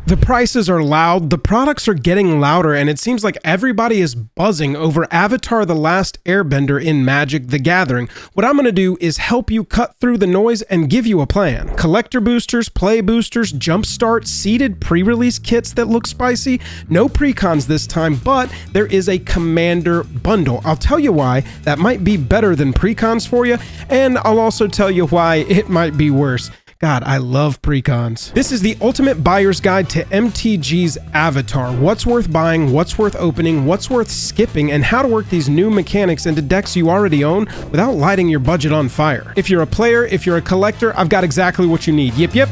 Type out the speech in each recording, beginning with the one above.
The prices are loud, the products are getting louder, and it seems like everybody is buzzing over Avatar: The Last Airbender in Magic: The Gathering. What I'm going to do is help you cut through the noise and give you a plan. Collector boosters, play boosters, Jumpstart, seeded pre-release kits that look spicy. No precons this time, but there is a Commander bundle. I'll tell you why that might be better than precons for you, and I'll also tell you why it might be worse. God, I love precons. This is the ultimate buyer's guide to MTG's Avatar. What's worth buying, what's worth opening, what's worth skipping, and how to work these new mechanics into decks you already own without lighting your budget on fire. If you're a player, if you're a collector, I've got exactly what you need. Yep, yep.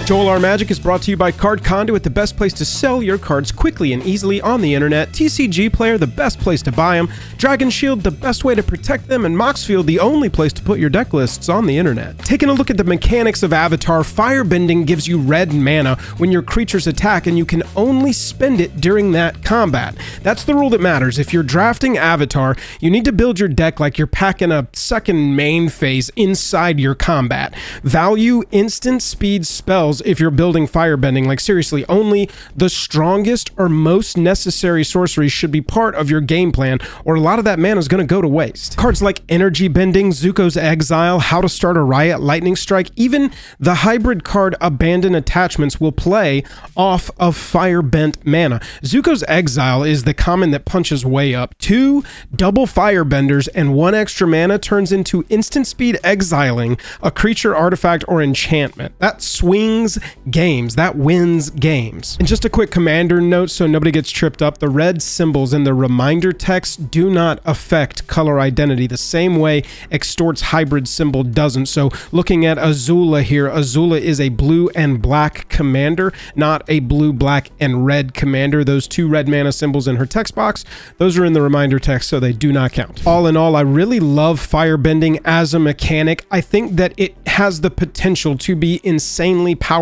Joel R. Magic is brought to you by Card Conduit, the best place to sell your cards quickly and easily on the internet. TCG Player, the best place to buy them. Dragon Shield, the best way to protect them. And Moxfield, the only place to put your deck lists on the internet. Taking a look at the mechanics of Avatar, Firebending gives you red mana when your creatures attack, and you can only spend it during that combat. That's the rule that matters. If you're drafting Avatar, you need to build your deck like you're packing a second main phase inside your combat. Value instant speed spells if you're building Firebending. Like seriously, only the strongest or most necessary sorceries should be part of your game plan, or a lot of that mana is going to go to waste. Cards like Energy Bending, Zuko's Exile, How to Start a Riot, Lightning Strike, even the hybrid card Abandon Attachments will play off of Firebent mana. Zuko's Exile is the common that punches way up. 2 double Firebenders and 1 extra mana turns into instant speed exiling a creature, artifact, or enchantment. That swings games. That wins games. And just a quick commander note so nobody gets tripped up. The red symbols in the reminder text do not affect color identity the same way Extort's hybrid symbol doesn't. So looking at Azula here, Azula is a blue and black commander, not a blue, black, and red commander. Those 2 red mana symbols in her text box, those are in the reminder text, so they do not count. All in all, I really love Firebending as a mechanic. I think that it has the potential to be insanely powerful.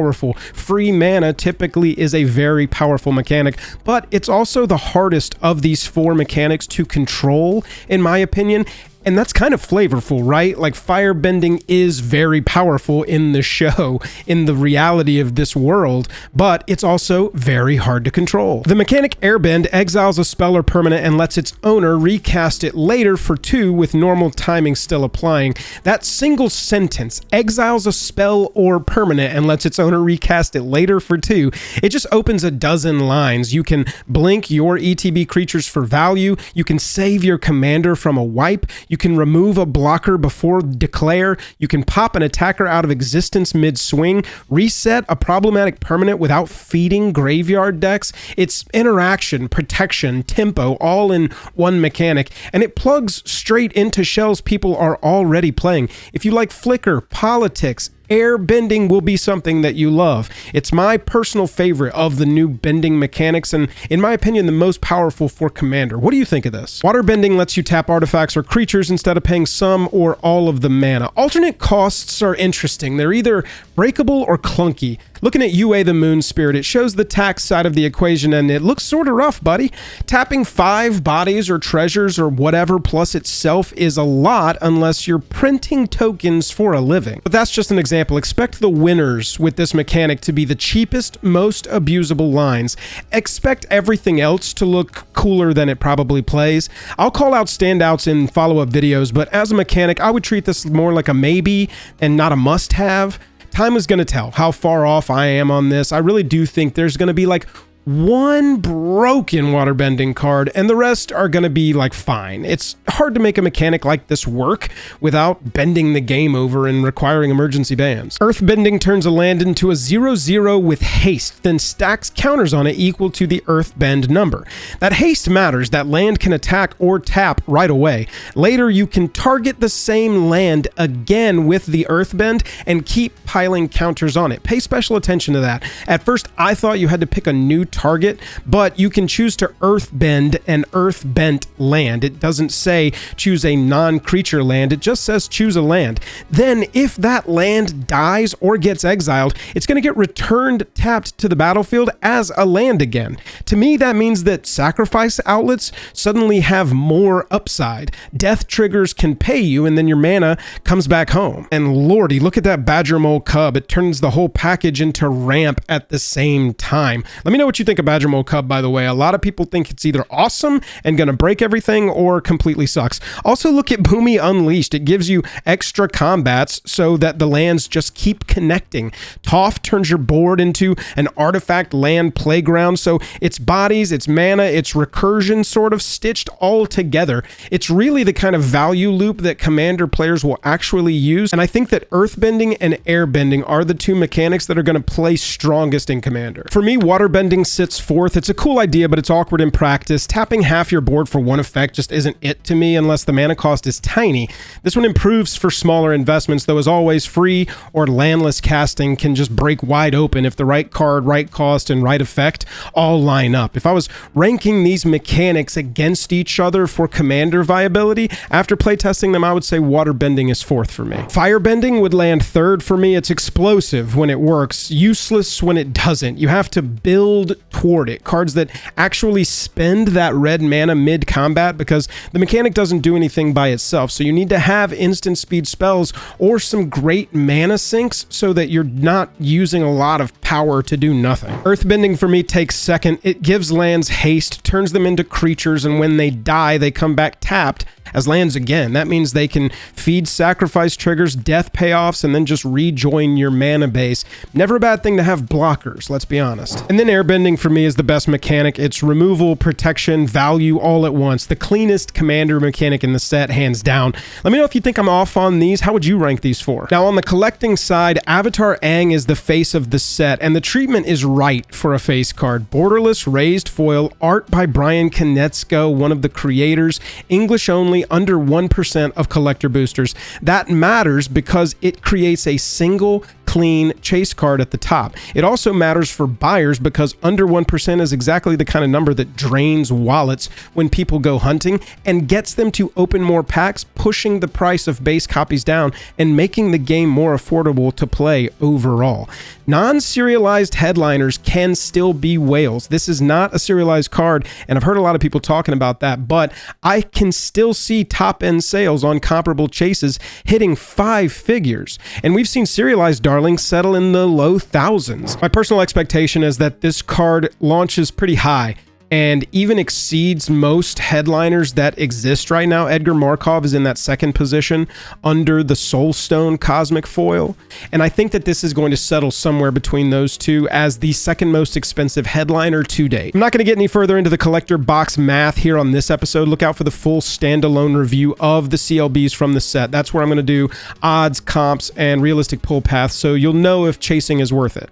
Free mana typically is a very powerful mechanic, but it's also the hardest of these 4 mechanics to control, in my opinion. And that's kind of flavorful, right? Like Firebending is very powerful in the show, in the reality of this world, but it's also very hard to control. The mechanic Airbend exiles a spell or permanent and lets its owner recast it later for 2 with normal timing still applying. That single sentence, exiles a spell or permanent and lets its owner recast it later for 2, it just opens a dozen lines. You can blink your ETB creatures for value, you can save your commander from a wipe, you can remove a blocker before declare, you can pop an attacker out of existence mid-swing, reset a problematic permanent without feeding graveyard decks. It's interaction, protection, tempo, all in one mechanic, and it plugs straight into shells people are already playing. If you like Flicker, Politics, Airbending will be something that you love. It's my personal favorite of the new bending mechanics, and in my opinion, the most powerful for Commander. What do you think of this? Waterbending lets you tap artifacts or creatures instead of paying some or all of the mana. Alternate costs are interesting. They're either breakable or clunky. Looking at UA the Moon Spirit, it shows the tax side of the equation, and it looks sort of rough, buddy. Tapping 5 bodies or treasures or whatever plus itself is a lot unless you're printing tokens for a living. But that's just an example. Expect the winners with this mechanic to be the cheapest, most abusable lines. Expect everything else to look cooler than it probably plays. I'll call out standouts in follow-up videos, but as a mechanic, I would treat this more like a maybe and not a must-have. Time is going to tell how far off I am on this. I really do think there's going to be like 1 broken waterbending card, and the rest are going to be like fine. It's hard to make a mechanic like this work without bending the game over and requiring emergency bans. Earthbending turns a land into a 0/0 with haste, then stacks counters on it equal to the Earthbend number. That haste matters. That land can attack or tap right away. Later, you can target the same land again with the Earthbend and keep piling counters on it. Pay special attention to that. At first, I thought you had to pick a new target, but you can choose to Earthbend and Earthbent land. It doesn't say choose a non-creature land, it just says choose a land. Then if that land dies or gets exiled, it's going to get returned tapped to the battlefield as a land again. To me, that means that sacrifice outlets suddenly have more upside. Death triggers can pay you, and then your mana comes back home. And lordy, look at that Badger Mole Cub. It turns the whole package into ramp at the same time. Let me know what you think of Badger Mole Cub, by the way. A lot of people think it's either awesome and gonna break everything or completely sucks. Also, look at Boomy Unleashed. It gives you extra combats so that the lands just keep connecting. Toph turns your board into an artifact land playground, so its bodies, its mana, its recursion sort of stitched all together. It's really the kind of value loop that Commander players will actually use, and I think that Earthbending and Airbending are the two mechanics that are going to play strongest in Commander. For me, Waterbending sits fourth. It's a cool idea, but it's awkward in practice. Tapping half your board for one effect just isn't it to me unless the mana cost is tiny. This one improves for smaller investments, though as always, free or landless casting can just break wide open if the right card, right cost, and right effect all line up. If I was ranking these mechanics against each other for Commander viability, after playtesting them, I would say Waterbending is fourth for me. Firebending would land third for me. It's explosive when it works, useless when it doesn't. You have to build toward it. Cards that actually spend that red mana mid-combat, because the mechanic doesn't do anything by itself, so you need to have instant speed spells or some great mana sinks so that you're not using a lot of power to do nothing. Earthbending for me takes second. It gives lands haste, turns them into creatures, and when they die, they come back tapped as lands again. That means they can feed sacrifice triggers, death payoffs, and then just rejoin your mana base. Never a bad thing to have blockers, let's be honest. And then Airbending for me is the best mechanic. It's removal, protection, value all at once. The cleanest Commander mechanic in the set, hands down. Let me know if you think I'm off on these. How would you rank these four? Now on the collecting side, Avatar Aang is the face of the set, and the treatment is right for a face card. Borderless, raised foil, art by Brian Konietzko, one of the creators, English only, under 1% of collector boosters. That matters because it creates a single clean chase card at the top. It also matters for buyers because under 1% is exactly the kind of number that drains wallets when people go hunting and gets them to open more packs, pushing the price of base copies down and making the game more affordable to play overall. Non-serialized headliners can still be whales. This is not a serialized card, and I've heard a lot of people talking about that, but I can still see top-end sales on comparable chases hitting 5 figures, and we've seen serialized darlings settle in the low thousands. My personal expectation is that this card launches pretty high and even exceeds most headliners that exist right now. Edgar Markov is in that second position under the Soulstone Cosmic Foil, and I think that this is going to settle somewhere between those two as the second most expensive headliner to date. I'm not going to get any further into the collector box math here on this episode. Look out for the full standalone review of the CLBs from the set. That's where I'm going to do odds, comps, and realistic pull paths, so you'll know if chasing is worth it.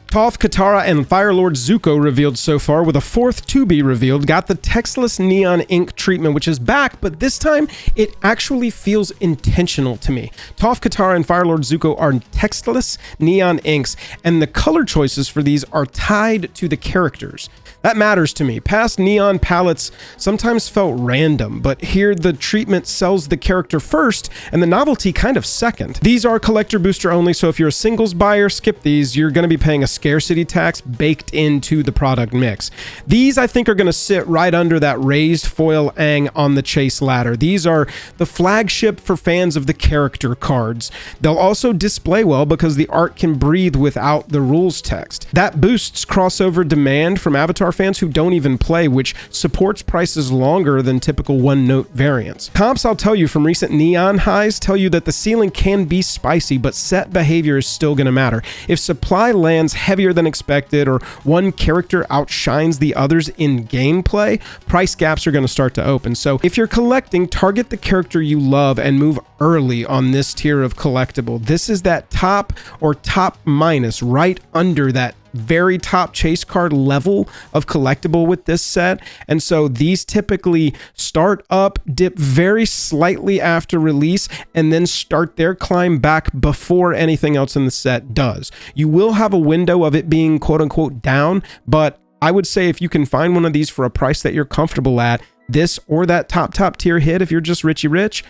Toph, Katara, and Firelord Zuko revealed so far, with a fourth to be revealed. Got the textless neon ink treatment, which is back, but this time it actually feels intentional to me. Toph, Katara, and Firelord Zuko are textless neon inks, and the color choices for these are tied to the characters. That matters to me. Past neon palettes sometimes felt random, but here the treatment sells the character first and the novelty kind of second. These are collector booster only, so if you're a singles buyer, skip these. You're going to be paying a scarcity tax baked into the product mix. These, I think, are going to sit right under that raised foil Aang on the chase ladder. These are the flagship for fans of the character cards. They'll also display well because the art can breathe without the rules text. That boosts crossover demand from Avatar fans who don't even play, which supports prices longer than typical one-note variants. Comps, I'll tell you from recent neon highs, tell you that the ceiling can be spicy, but set behavior is still going to matter. If supply lands heavier than expected or one character outshines the others in gameplay, price gaps are going to start to open. So if you're collecting, target the character you love and move early on this tier of collectible. This is that top or top minus right under that very top chase card level of collectible with this set. And so these typically start up, dip very slightly after release, and then start their climb back before anything else in the set does. You will have a window of it being quote unquote down, but I would say if you can find one of these for a price that you're comfortable at, this or that top tier hit, if you're just richy rich,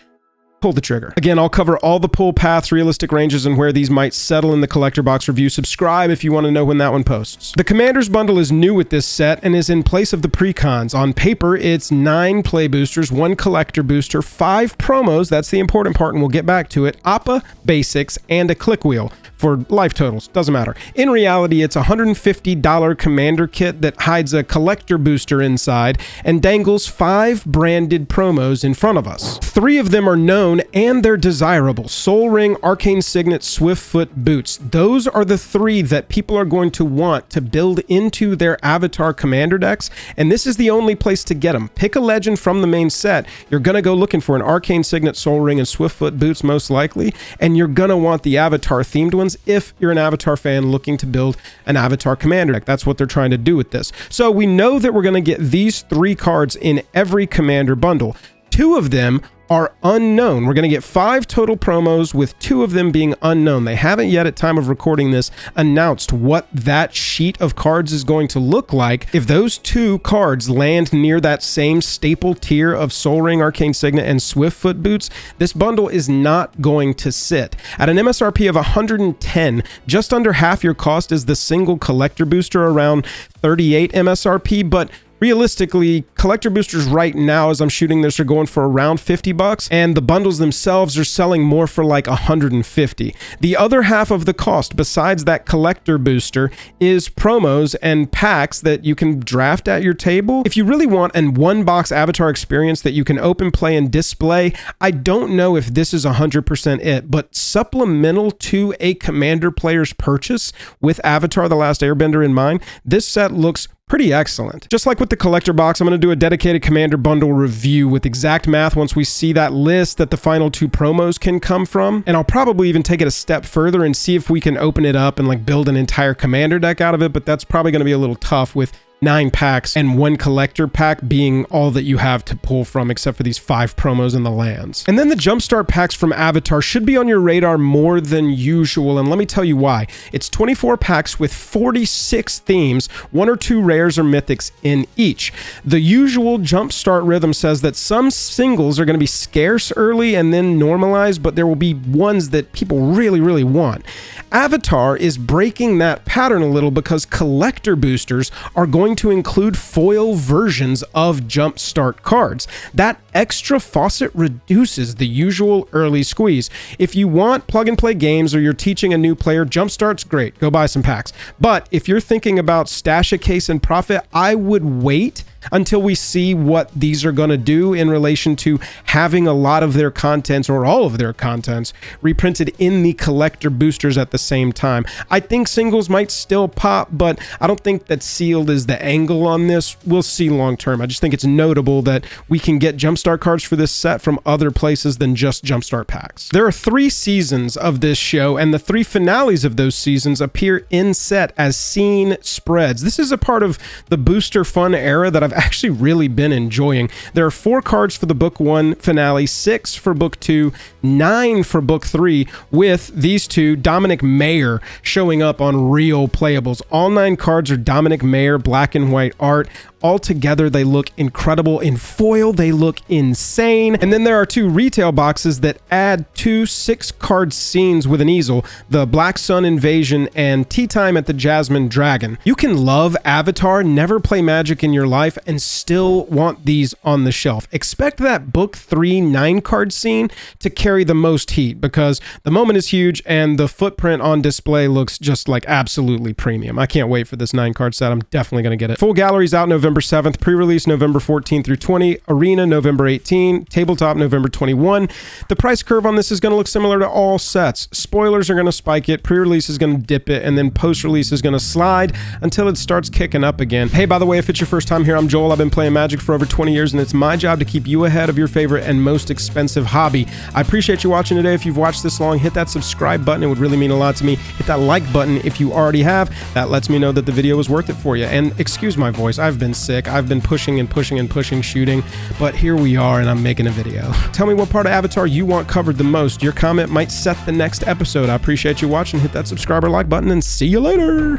pull the trigger. Again, I'll cover all the pull paths, realistic ranges, and where these might settle in the collector box review. Subscribe if you want to know when that one posts. The Commander's Bundle is new with this set and is in place of the precons. On paper, it's 9 play boosters, 1 collector booster, 5 promos, that's the important part, and we'll get back to it, Appa, basics, and a click wheel. For life totals, doesn't matter. In reality, it's a $150 commander kit that hides a collector booster inside and dangles 5 branded promos in front of us. 3 of them are known and they're desirable. Soul Ring, Arcane Signet, Swiftfoot, Boots. Those are the 3 that people are going to want to build into their Avatar commander decks, and this is the only place to get them. Pick a legend from the main set. You're gonna go looking for an Arcane Signet, Soul Ring, and Swiftfoot Boots most likely, and you're gonna want the Avatar themed ones if you're an Avatar fan looking to build an Avatar commander deck. That's what they're trying to do with this. So we know that we're going to get these 3 cards in every commander bundle. 2 of them are unknown. We're going to get 5 total promos, with 2 of them being unknown. They haven't yet, at time of recording this, announced what that sheet of cards is going to look like. If those 2 cards land near that same staple tier of Soul Ring, Arcane Signet, and Swiftfoot Boots, this bundle is not going to sit. At an MSRP of 110, just under half your cost is the single collector booster, around 38 MSRP, but realistically, collector boosters right now, as I'm shooting this, are going for around 50 bucks, and the bundles themselves are selling more for like 150. The other half of the cost, besides that collector booster, is promos and packs that you can draft at your table. If you really want an one-box Avatar experience that you can open, play, and display, I don't know if this is 100% it, but supplemental to a commander player's purchase with Avatar: The Last Airbender in mind, this set looks pretty excellent. Just like with the collector box, I'm going to do a dedicated commander bundle review with exact math once we see that list that the final 2 promos can come from. And I'll probably even take it a step further and see if we can open it up and like build an entire commander deck out of it, but that's probably going to be a little tough with 9 packs and 1 collector pack being all that you have to pull from, except for these 5 promos and the lands. And then the Jumpstart packs from Avatar should be on your radar more than usual, and let me tell you why. It's 24 packs with 46 themes, 1 or 2 rares or mythics in each. The usual Jumpstart rhythm says that some singles are going to be scarce early and then normalize, but there will be ones that people really want. Avatar is breaking that pattern a little because collector boosters are going to include foil versions of Jumpstart cards. That extra faucet reduces the usual early squeeze. If you want plug and play games or you're teaching a new player, Jumpstart's great. Go buy some packs. But if you're thinking about stash a case and profit, I would wait until we see what these are going to do in relation to having a lot of their contents or all of their contents reprinted in the collector boosters at the same time. I think singles might still pop, but I don't think that sealed is the angle on this. We'll see long term. I just think it's notable that we can get Jumpstart cards for this set from other places than just Jumpstart packs. There are 3 seasons of this show, and the 3 finales of those seasons appear in set as scene spreads. This is a part of the booster fun era that I've actually really been enjoying. There are 4 cards for the book 1 finale, 6 for book 2, 9 for book 3, with these 2, Dominic Mayer, showing up on real playables. All 9 cards are Dominic Mayer black and white art. All together, they look incredible. In foil, they look insane. And then there are 2 retail boxes that add 2 6-card scenes with an easel, the Black Sun Invasion and Tea Time at the Jasmine Dragon. You can love Avatar, never play Magic in your life, and still want these on the shelf. Expect that book 3 9-card scene to carry the most heat, because the moment is huge and the footprint on display looks just like absolutely premium. I can't wait for this 9-card set. I'm definitely going to get it. Full gallery's out November 7th, pre-release November 14 through 20, Arena November 18, Tabletop November 21. The price curve on this is going to look similar to all sets. Spoilers are going to spike it, pre-release is going to dip it, and then post-release is going to slide until it starts kicking up again. Hey, by the way, if it's your first time here, I'm I'm Joel. I've been playing Magic for over 20 years, and it's my job to keep you ahead of your favorite and most expensive hobby. I appreciate you watching today. If you've watched this long, hit that subscribe button. It would really mean a lot to me. Hit that like button if you already have. That lets me know that the video was worth it for you. And excuse my voice. I've been sick. I've been pushing and pushing and pushing, shooting, but here we are, and I'm making a video. Tell me what part of Avatar you want covered the most. Your comment might set the next episode. I appreciate you watching. Hit that subscribe or like button, and see you later.